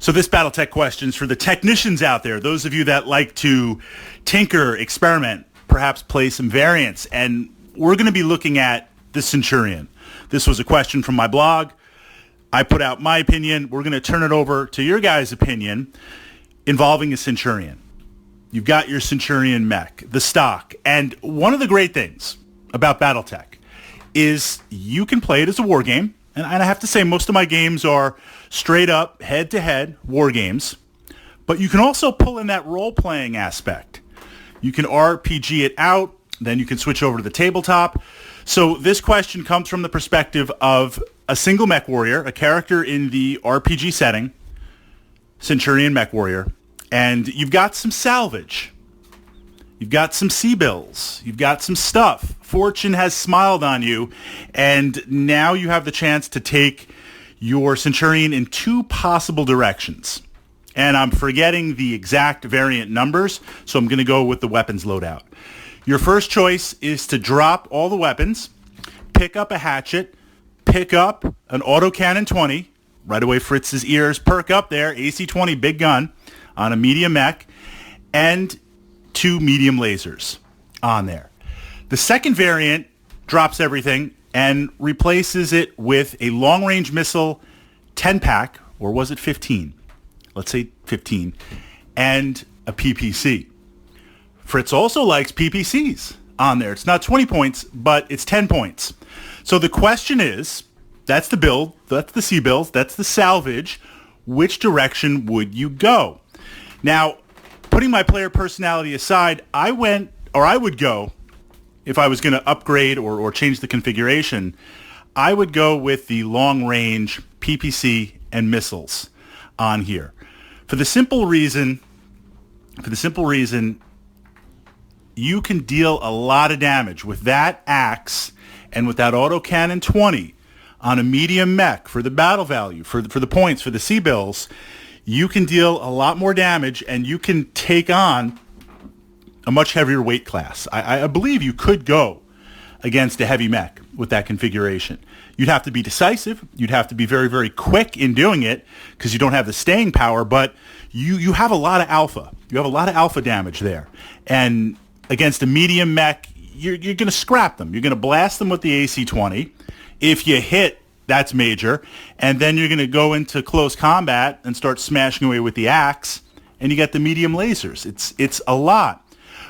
So this Battletech question's for the technicians out there, those of you that like to tinker, experiment, perhaps play some variants. And we're going to be looking at the Centurion. This was a question from my blog. I put out my opinion. We're going to turn it over to your guys' opinion involving a Centurion. You've got your Centurion mech, the stock. And one of the great things about Battletech is you can play it as a war game. And I have to say, most of my games are straight up, head-to-head war games. But you can also pull in that role-playing aspect. You can RPG it out, then you can switch over to the tabletop. So this question comes from the perspective of a single mech warrior, a character in the RPG setting, Centurion mech warrior, and you've got some salvage. You've got some C-bills. You've got some stuff. Fortune has smiled on you, and now you have the chance to take your Centurion in two possible directions. And I'm forgetting the exact variant numbers, so I'm going to go with the weapons loadout. Your first choice is to drop all the weapons, pick up a hatchet, pick up an autocannon 20. Right away, Fritz's ears perk up there, AC-20 big gun on a medium mech, and 2 medium lasers on there. The second variant drops everything and replaces it with a long-range missile 10-pack, or was it 15? Let's say 15, and a PPC. Fritz also likes PPCs on there. It's not 20 points, but it's 10 points. So the question is, that's the build, that's the C-bills, that's the salvage. Which direction would you go? Now, putting my player personality aside, I would go, if I was going to upgrade or change the configuration, I would go with the long-range PPC and missiles on here. For the simple reason, you can deal a lot of damage with that axe and with that autocannon 20 on a medium mech for the battle value, for the points, for the C-bills. You can deal a lot more damage, and you can take on a much heavier weight class. I believe you could go against a heavy mech with that configuration. You'd have to be decisive. You'd have to be very, very quick in doing it because you don't have the staying power, but you have a lot of alpha. You have a lot of alpha damage there. And against a medium mech, you're going to scrap them. You're going to blast them with the AC-20. If you hit, that's major. And then you're going to go into close combat and start smashing away with the axe, and you get the medium lasers. It's a lot.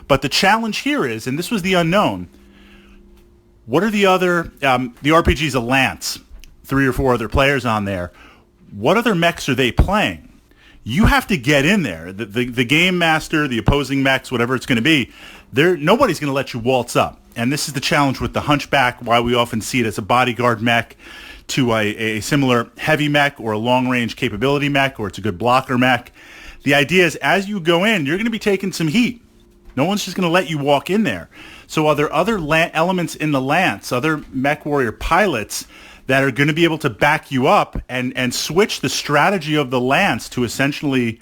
But the challenge here is, and this was the unknown, what are the other, the RPG's a Lance, 3 or 4 other players on there. What other mechs are they playing? You have to get in there. The game master, the opposing mechs, whatever it's going to be, nobody's going to let you waltz up. And this is the challenge with the Hunchback, why we often see it as a bodyguard mech to a similar heavy mech or a long-range capability mech, or it's a good blocker mech. The idea is, as you go in, you're going to be taking some heat. No one's just going to let you walk in there. So are there other elements in the Lance, other mech warrior pilots that are going to be able to back you up and switch the strategy of the Lance to essentially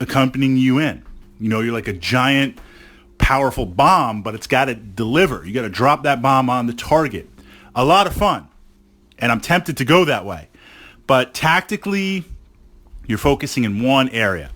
accompanying you in? You know, you're like a giant, powerful bomb, but it's got to deliver. You got to drop that bomb on the target. A lot of fun. And I'm tempted to go that way. But tactically, you're focusing in one area.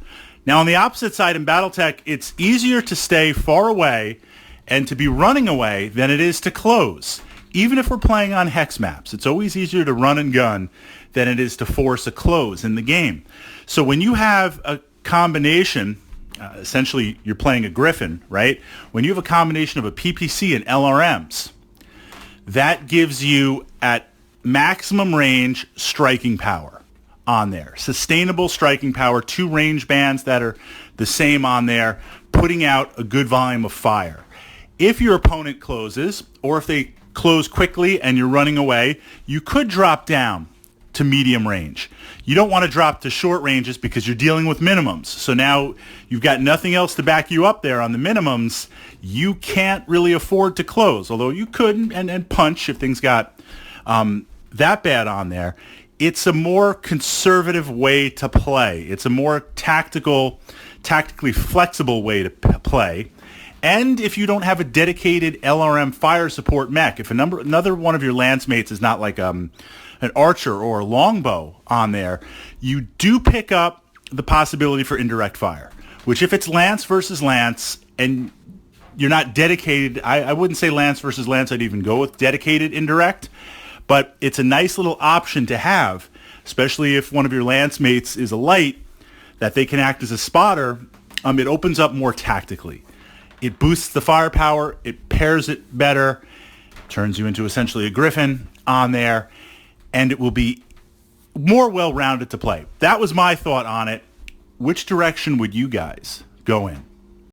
Now, on the opposite side in Battletech, it's easier to stay far away and to be running away than it is to close. Even if we're playing on hex maps, it's always easier to run and gun than it is to force a close in the game. So when you have a combination, essentially you're playing a Griffin, right? When you have a combination of a PPC and LRMs, that gives you at maximum range striking power on there. Sustainable striking power, 2 range bands that are the same on there, putting out a good volume of fire. If your opponent closes, or if they close quickly and you're running away, you could drop down to medium range. You don't want to drop to short ranges because you're dealing with minimums. So now you've got nothing else to back you up there on the minimums. You can't really afford to close, although you could and punch if things got that bad on there. It's a more conservative way to play. It's a more tactically flexible way to play. And if you don't have a dedicated LRM fire support mech, if another one of your lance mates is not like an archer or a longbow on there, you do pick up the possibility for indirect fire, which if it's Lance versus Lance and you're not dedicated, I wouldn't say Lance versus Lance, I'd even go with dedicated indirect, but it's a nice little option to have, especially if one of your Lance mates is a light, that they can act as a spotter. It opens up more tactically. It boosts the firepower, it pairs it better, turns you into essentially a Griffin on there, and it will be more well-rounded to play. That was my thought on it. Which direction would you guys go in?